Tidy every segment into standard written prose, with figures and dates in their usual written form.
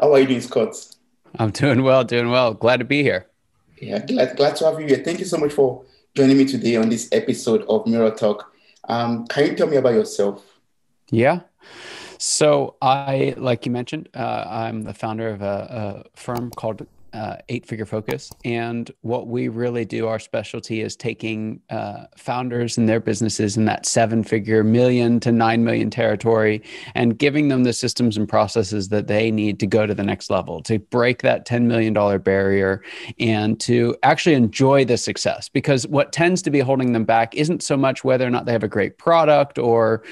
How are you doing, Scott? I'm doing well, doing well. Glad to be here. Yeah, glad to have you here. Thank you so much for joining me today on this episode of Mirror Talk. Can you tell me about yourself? Yeah. So like you mentioned, I'm the founder of a firm called Eight Figure Focus. And what we really do, our specialty is taking founders and their businesses in that 7-figure million to 9 million territory and giving them the systems and processes that they need to go to the next level, to break that $10 million barrier and to actually enjoy the success. Because what tends to be holding them back isn't so much whether or not they have a great product or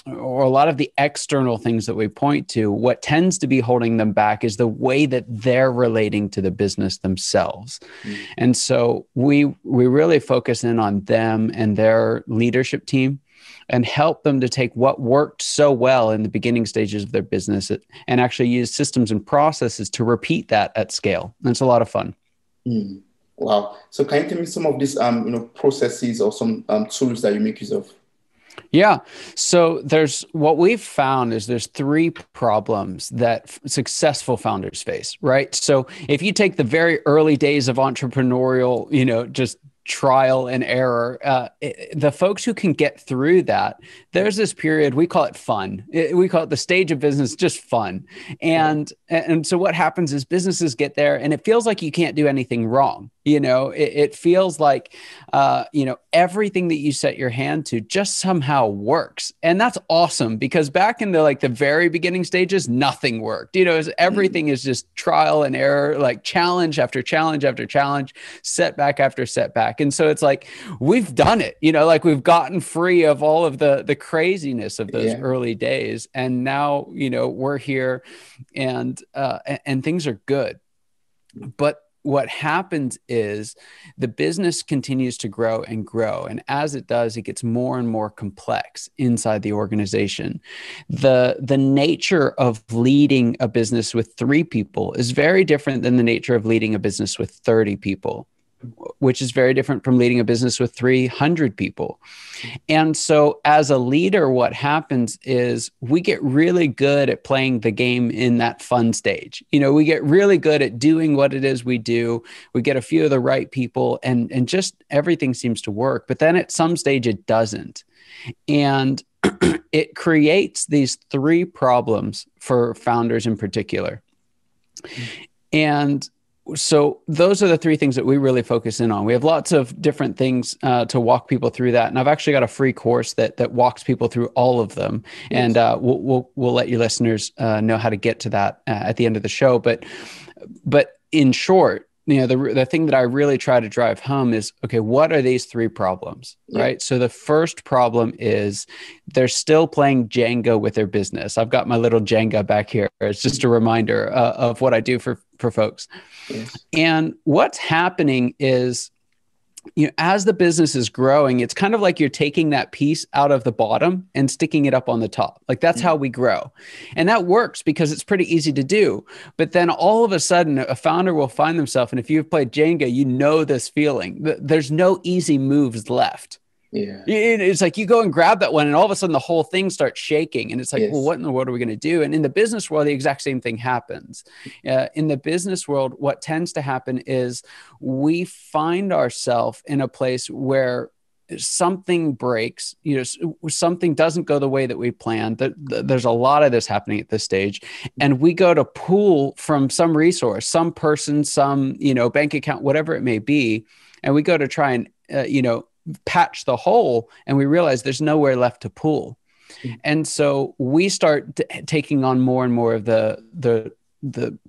a lot of the external things that we point to. What tends to be holding them back is the way that they're relating to the business themselves. Mm. And so we really focus in on them and their leadership team and help them to take what worked so well in the beginning stages of their business and actually use systems and processes to repeat that at scale. And it's a lot of fun. Mm. Wow. So can you tell me some of these processes or some tools that you make use of? Yeah. So there's what we've found is there's three problems that successful founders face, right? So if you take the very early days of entrepreneurial, just trial and error, the folks who can get through that, there's this period, we call it fun. We call it the stage of business, just fun. And so what happens is businesses get there and it feels like you can't do anything wrong. It feels like, everything that you set your hand to just somehow works. And that's awesome because back in the very beginning stages, nothing worked. Everything is just trial and error, like challenge after challenge after challenge, setback after setback. And so it's like, we've done it, we've gotten free of all of the craziness of those early days. And now, we're here and things are good. But what happens is the business continues to grow and grow. And as it does, it gets more and more complex inside the organization. The nature of leading a business with 3 people is very different than the nature of leading a business with 30 people, which is very different from leading a business with 300 people. And so as a leader, what happens is we get really good at playing the game in that fun stage. We get really good at doing what it is we do. We get a few of the right people and just everything seems to work. But then at some stage it doesn't. And it creates these 3 problems for founders in particular. And so those are the 3 things that we really focus in on. We have lots of different things to walk people through that. And I've actually got a free course that walks people through all of them. Yes. And we'll let your listeners know how to get to that at the end of the show. But in short, the thing that I really try to drive home is, okay, what are these 3 problems, right? So the first problem is they're still playing Jenga with their business. I've got my little Jenga back here. It's just a reminder of what I do for folks. Yes. And what's happening is, as the business is growing, it's kind of like you're taking that piece out of the bottom and sticking it up on the top. Like that's how we grow. And that works because it's pretty easy to do. But then all of a sudden, a founder will find themselves, and if you've played Jenga, this feeling. There's no easy moves left. Yeah. It's like you go and grab that one and all of a sudden the whole thing starts shaking. And it's like, well, what in the world are we going to do? And in the business world, the exact same thing happens. In the business world, what tends to happen is we find ourselves in a place where something breaks, something doesn't go the way that we planned. There's a lot of this happening at this stage. And we go to pull from some resource, some person, some, bank account, whatever it may be. And we go to try and, patch the hole, and we realize there's nowhere left to pull. And so we start taking on more and more of the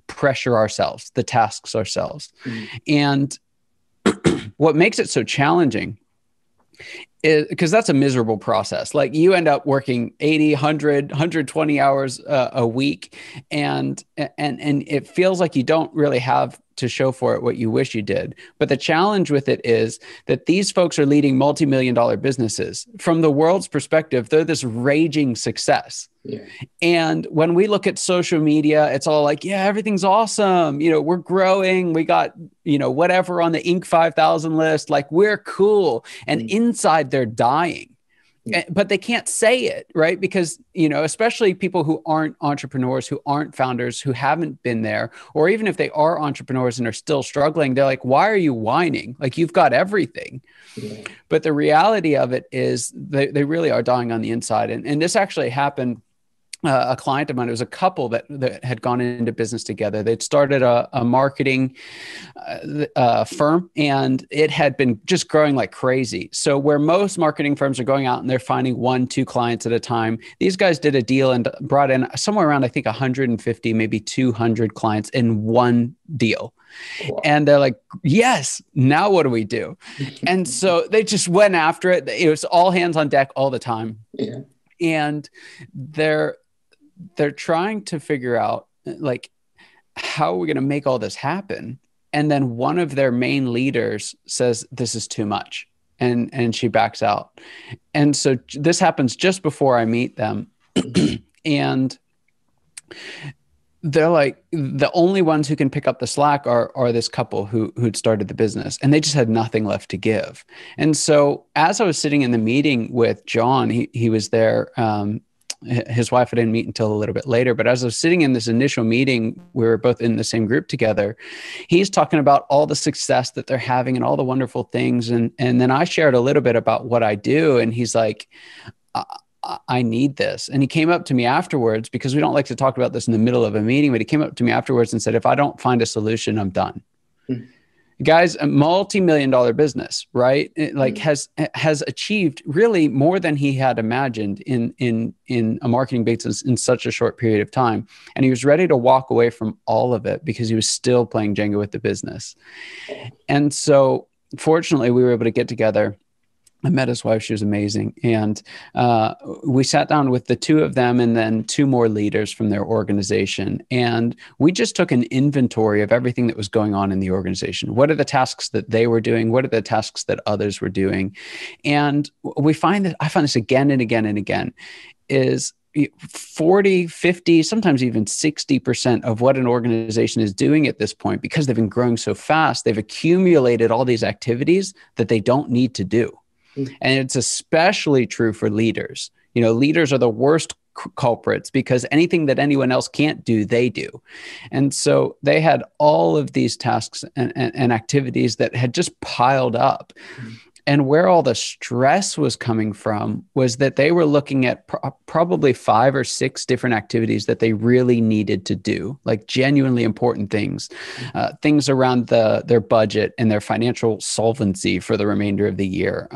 pressure ourselves, the tasks ourselves. And what makes it so challenging is because that's a miserable process. Like you end up working 80, 100, 120 hours a week. And it feels like you don't really have to show for it what you wish you did. But the challenge with it is that these folks are leading multi-million-dollar businesses. From the world's perspective, they're this raging success. Yeah. And when we look at social media, it's all like, yeah, everything's awesome. We're growing. We got, whatever on the Inc. 5000 list, like we're cool. And inside they're dying. But they can't say it, right? Because, especially people who aren't entrepreneurs, who aren't founders, who haven't been there, or even if they are entrepreneurs and are still struggling, they're like, why are you whining? Like, you've got everything. Yeah. But the reality of it is they really are dying on the inside. And this actually happened. A client of mine, it was a couple that had gone into business together. They'd started a marketing firm, and it had been just growing like crazy. So where most marketing firms are going out and they're finding 1-2 clients at a time, these guys did a deal and brought in somewhere around, I think, 150, maybe 200 clients in one deal. Wow. And they're like, yes, now what do we do? And so they just went after it. It was all hands on deck all the time. Yeah. And they're trying to figure out, like, how are we going to make all this happen? And then one of their main leaders says, this is too much. And she backs out. And so this happens just before I meet them. And they're like, the only ones who can pick up the slack are this couple who'd started the business, and they just had nothing left to give. And so as I was sitting in the meeting with John, he was there. His wife I didn't meet until a little bit later, but as I was sitting in this initial meeting, we were both in the same group together. He's talking about all the success that they're having and all the wonderful things. And then I shared a little bit about what I do. And he's like, I need this. And he came up to me afterwards, because we don't like to talk about this in the middle of a meeting, but he came up to me afterwards and said, if I don't find a solution, I'm done. Guys, a multi-million-dollar business, right? It has achieved really more than he had imagined in a marketing business in such a short period of time. And he was ready to walk away from all of it because he was still playing Jenga with the business. And so fortunately, we were able to get together. I met his wife. She was amazing. And we sat down with the two of them and then 2 more leaders from their organization. And we just took an inventory of everything that was going on in the organization. What are the tasks that they were doing? What are the tasks that others were doing? And I find this again and again and again, is 40, 50, sometimes even 60% of what an organization is doing at this point, because they've been growing so fast, they've accumulated all these activities that they don't need to do. And it's especially true for leaders. Leaders are the worst culprits because anything that anyone else can't do, they do. And so they had all of these tasks and activities that had just piled up. And where all the stress was coming from was that they were looking at probably 5 or 6 different activities that they really needed to do, like genuinely important things, things around their budget and their financial solvency for the remainder of the year,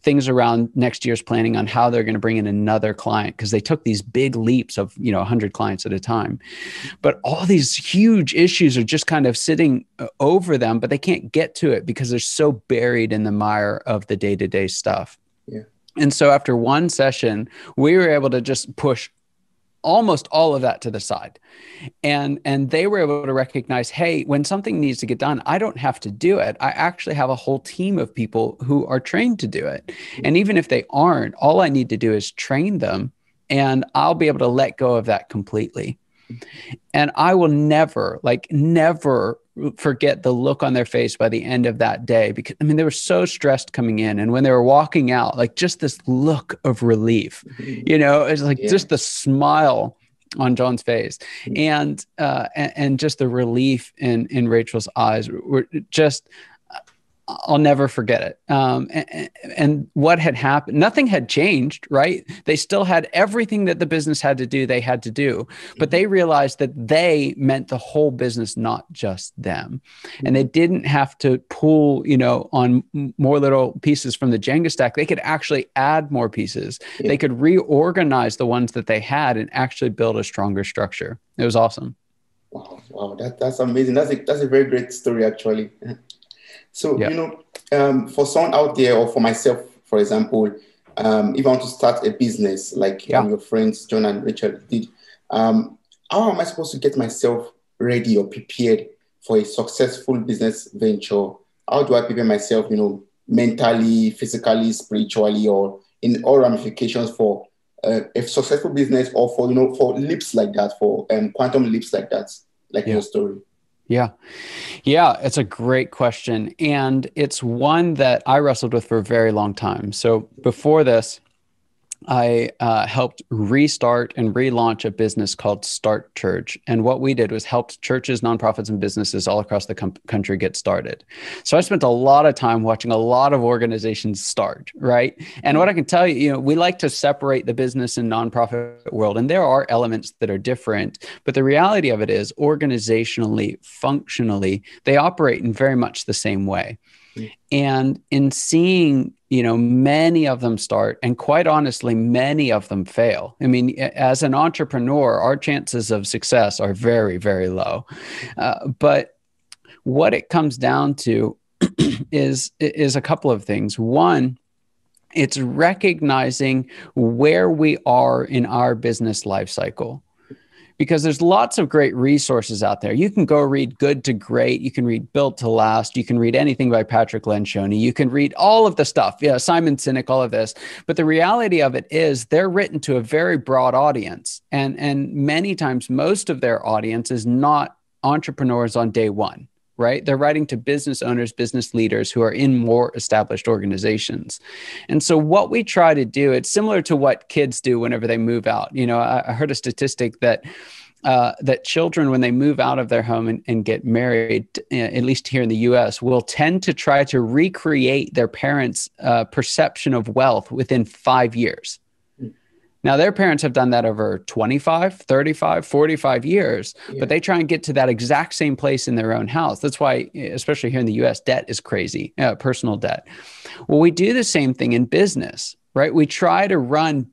things around next year's planning on how they're going to bring in another client, because they took these big leaps of 100 clients at a time. But all these huge issues are just kind of sitting over them, but they can't get to it because they're so buried in the mire of the day-to-day stuff. Yeah. And so after one session, we were able to just push almost all of that to the side. And they were able to recognize, hey, when something needs to get done, I don't have to do it. I actually have a whole team of people who are trained to do it. And even if they aren't, all I need to do is train them, and I'll be able to let go of that completely. And I will never forget the look on their face by the end of that day, because they were so stressed coming in, and when they were walking out, like, just this look of relief, it's like just the smile on John's face, and just the relief in Rachel's eyes were just, I'll never forget it. And what had happened, nothing had changed, right? They still had everything that the business had to do, they had to do, but they realized that they meant the whole business, not just them. And they didn't have to pull, on more little pieces from the Jenga stack. They could actually add more pieces. Yeah. They could reorganize the ones that they had and actually build a stronger structure. It was awesome. Wow. That's amazing. That's a very great story, actually. So, for someone out there, or for myself, for example, if I want to start a business like your friends, John and Rachel, did, how am I supposed to get myself ready or prepared for a successful business venture? How do I prepare myself, mentally, physically, spiritually, or in all ramifications for a successful business, or for leaps like that, for quantum leaps like that, like your story? Yeah, it's a great question. And it's one that I wrestled with for a very long time. So before this, I helped restart and relaunch a business called Start Church. And what we did was helped churches, nonprofits, and businesses all across the country get started. So I spent a lot of time watching a lot of organizations start, right? And what I can tell you, we like to separate the business and nonprofit world, and there are elements that are different. But the reality of it is, organizationally, functionally, they operate in very much the same way. And in seeing, many of them start, and quite honestly, many of them fail. I mean, as an entrepreneur, our chances of success are very, very low. But what it comes down to is a couple of things. One, it's recognizing where we are in our business life cycle. Because there's lots of great resources out there. You can go read Good to Great. You can read Built to Last. You can read anything by Patrick Lencioni. You can read all of the stuff. Yeah, Simon Sinek, all of this. But the reality of it is they're written to a very broad audience. And many times, most of their audience is not entrepreneurs on day one, right? They're writing to business owners, business leaders who are in more established organizations. And so what we try to do, it's similar to what kids do whenever they move out. I heard a statistic that children, when they move out of their home and get married, at least here in the US, will tend to try to recreate their parents' perception of wealth within 5 years. Now, their parents have done that over 25, 35, 45 years, but they try and get to that exact same place in their own house. That's why, especially here in the US, debt is crazy, personal debt. Well, we do the same thing in business, right? We try to run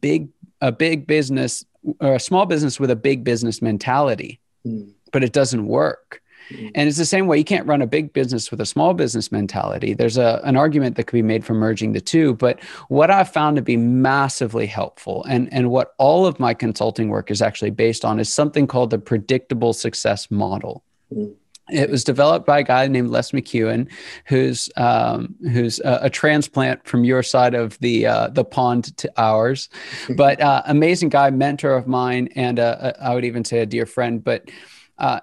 a big business or a small business with a big business mentality, but it doesn't work. And it's the same way. You can't run a big business with a small business mentality. There's an argument that could be made for merging the two. But what I've found to be massively helpful, and what all of my consulting work is actually based on, is something called the predictable success model. It was developed by a guy named Les McEwen, who's a transplant from your side of the pond to ours, but amazing guy, mentor of mine, and I would even say a dear friend. But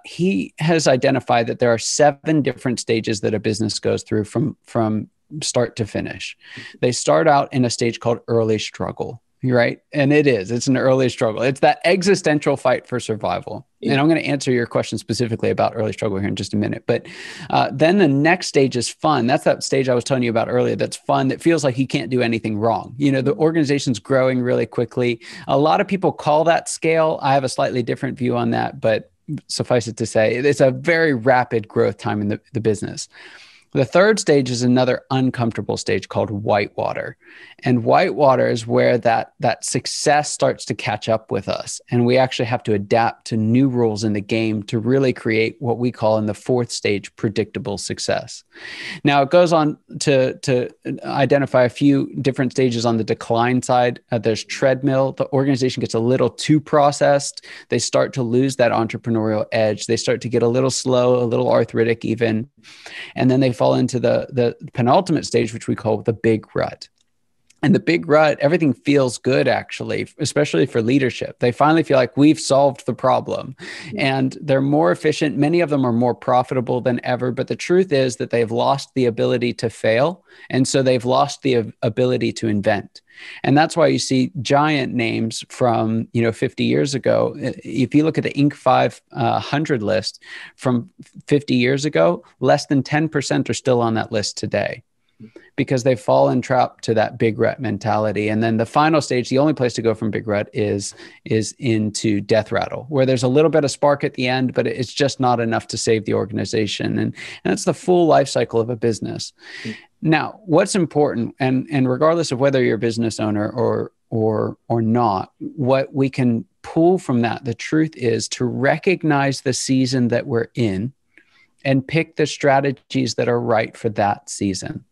he has identified that there are 7 different stages that a business goes through from start to finish. They start out in a stage called early struggle, right? And it's an early struggle. It's that existential fight for survival. And I'm going to answer your question specifically about early struggle here in just a minute. But then the next stage is fun. That's that stage I was telling you about earlier. That's fun. That feels like you can't do anything wrong. The organization's growing really quickly. A lot of people call that scale. I have a slightly different view on that, but suffice it to say, it's a very rapid growth time in the business. The third stage is another uncomfortable stage called whitewater. And whitewater is where that success starts to catch up with us. And we actually have to adapt to new rules in the game to really create what we call in the fourth stage, predictable success. Now, it goes on to identify a few different stages on the decline side. There's treadmill. The organization gets a little too processed. They start to lose that entrepreneurial edge. They start to get a little slow, a little arthritic even. And then they fall into the penultimate stage, which we call the big rut. And the big rut, everything feels good, actually, especially for leadership. They finally feel like we've solved the problem and they're more efficient. Many of them are more profitable than ever. But the truth is that they've lost the ability to fail. And so they've lost the ability to invent. And that's why you see giant names from 50 years ago. If you look at the Inc. 500 list from 50 years ago, less than 10% are still on that list today, because they've fallen trapped to that big rut mentality. And then the final stage, the only place to go from big rut is into death rattle, where there's a little bit of spark at the end, but it's just not enough to save the organization. And it's the full life cycle of a business. Now, what's important, and regardless of whether you're a business owner or not, what we can pull from that, the truth is to recognize the season that we're in and pick the strategies that are right for that season.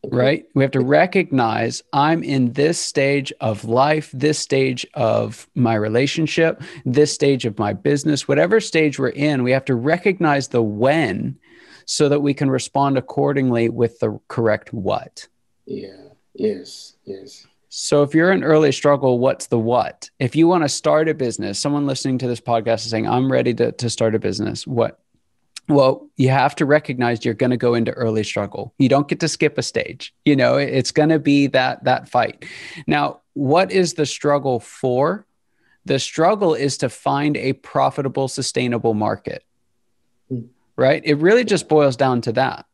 Right? We have to recognize I'm in this stage of life, this stage of my relationship, this stage of my business, whatever stage we're in, we have to recognize the when so that we can respond accordingly with the correct what. Yeah. Yes. So if you're in early struggle, what's the what? If you want to start a business, someone listening to this podcast is saying, I'm ready to start a business. What Well, you have to recognize you're going to go into early struggle. You don't get to skip a stage. It's going to be that fight. Now, what is the struggle for? The struggle is to find a profitable, sustainable market, right? It really just boils down to that.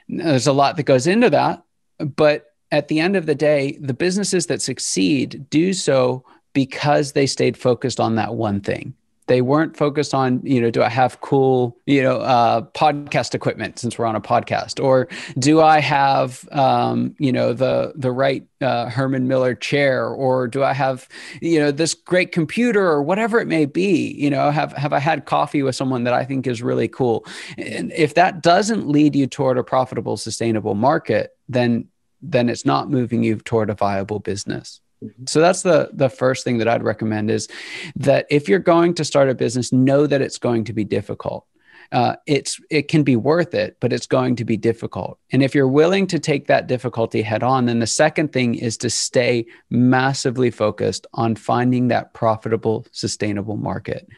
There's a lot that goes into that, but at the end of the day, the businesses that succeed do so because they stayed focused on that one thing. They weren't focused on, do I have cool, podcast equipment since we're on a podcast, or do I have, the right Herman Miller chair, or do I have, this great computer, or whatever it may be. Have I had coffee with someone that I think is really cool? And if that doesn't lead you toward a profitable, sustainable market, then it's not moving you toward a viable business. So that's the first thing that I'd recommend, is that if you're going to start a business, know that it's going to be difficult. It can be worth it, but it's going to be difficult. And if you're willing to take that difficulty head on, then the second thing is to stay massively focused on finding that profitable, sustainable market.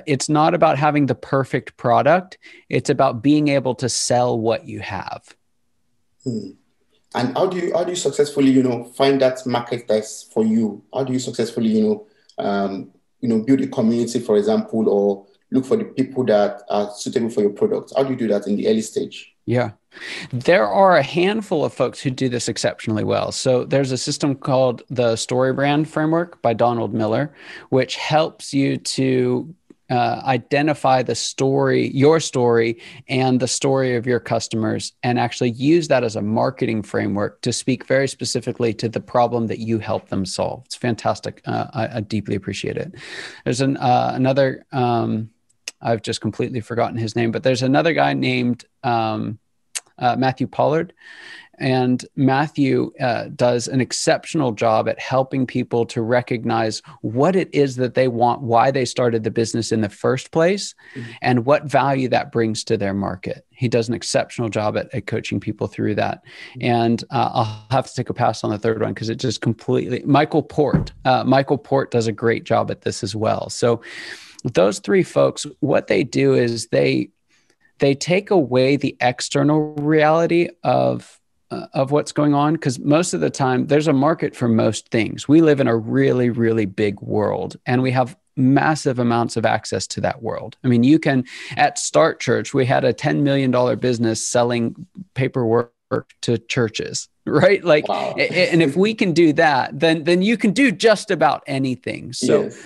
It's not about having the perfect product. It's about being able to sell what you have. And how do you successfully, find that market that's for you? How do you successfully, build a community, for example, or look for the people that are suitable for your product? How do you do that in the early stage? Yeah, there are a handful of folks who do this exceptionally well. So there's a system called the Story Brand Framework by Donald Miller, which helps you to identify the story, your story, and the story of your customers, and actually use that as a marketing framework to speak very specifically to the problem that you help them solve. It's fantastic. I deeply appreciate it. There's another, I've just completely forgotten his name, but there's another guy named Matthew Pollard. And Matthew does an exceptional job at helping people to recognize what it is that they want, why they started the business in the first place, and what value that brings to their market. He does an exceptional job at coaching people through that. And I'll have to take a pass on the third one because it just completely, Michael Port does a great job at this as well. So those three folks, what they do is they take away the external reality of what's going on, because most of the time there's a market for most things. We live in a really, really big world, and we have massive amounts of access to that world. I mean, you can, at Start Church, we had a $10 million business selling paperwork to churches, right? Like, wow. And if we can do that, then you can do just about anything. So yes.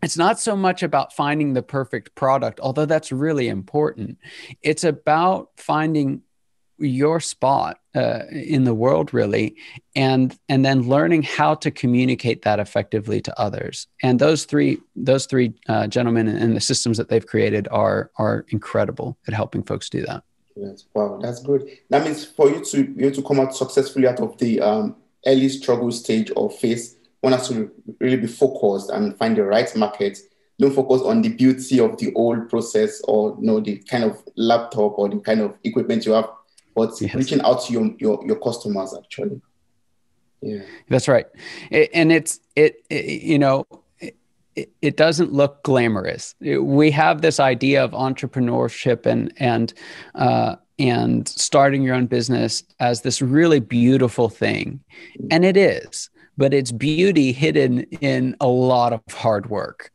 It's not so much about finding the perfect product, although that's really important. It's about finding your spot in the world, really, and then learning how to communicate that effectively to others. And those three gentlemen and the systems that they've created are incredible at helping folks do that. Yes. Wow, that's good. That means for you to come out successfully out of the early struggle stage or phase, one has to really be focused and find the right market. Don't focus on the beauty of the old process or the kind of laptop or the kind of equipment you have, but yes. Reaching out to your customers, actually. Yeah, that's right. It doesn't look glamorous. We have this idea of entrepreneurship and starting your own business as this really beautiful thing, and it is. But it's beauty hidden in a lot of hard work,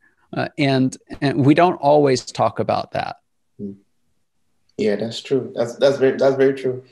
and we don't always talk about that. Yeah, that's true. That's very true.